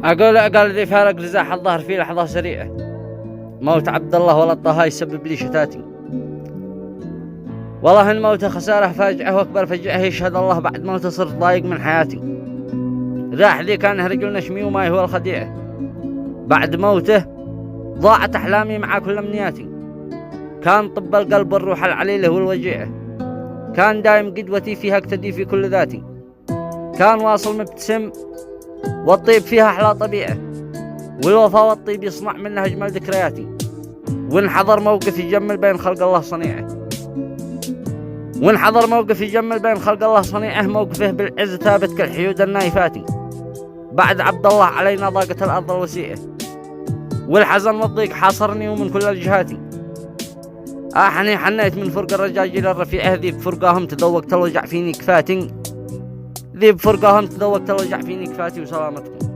أقول قال ذي فارق لزاح الظهر في لحظة سريعة، موت عبد الله ولا الطهاي يسبب لي شتاتي. والله إن موته خسارة فاجعة وأكبر فجعه، يشهد الله بعد موته صرت ضايق من حياتي. راح ذي كان رجل نشمي وما هو الخديعة، بعد موته ضاعت أحلامي مع كل أمنياتي. كان طب القلب والروح العليلة والوجيعة، كان دايم قدوتي فيها اقتدي في كل ذاتي. كان واصل مبتسم والطيب فيها أحلى طبيعة، والوفاء والطيب يصنع منها أجمل ذكرياتي. وإن حضر موقف يجمل بين خلق الله صنيعه، وإن حضر موقف يجمل بين خلق الله صنيعه، موقفه بالعز ثابت كالحيود النايفاتي. بعد عبد الله علينا ضاقت الأرض الوسيعة، والحزن والضيق حاصرني ومن كل الجهات. آحني حنيت من فرق الرجاجيل الرفيعة، ذي بفرقاهم تذوقت الوجع فيني كفاتي، ذي بفرقاهم تذوقت الوجع فيني كفاتي وسلامتكم.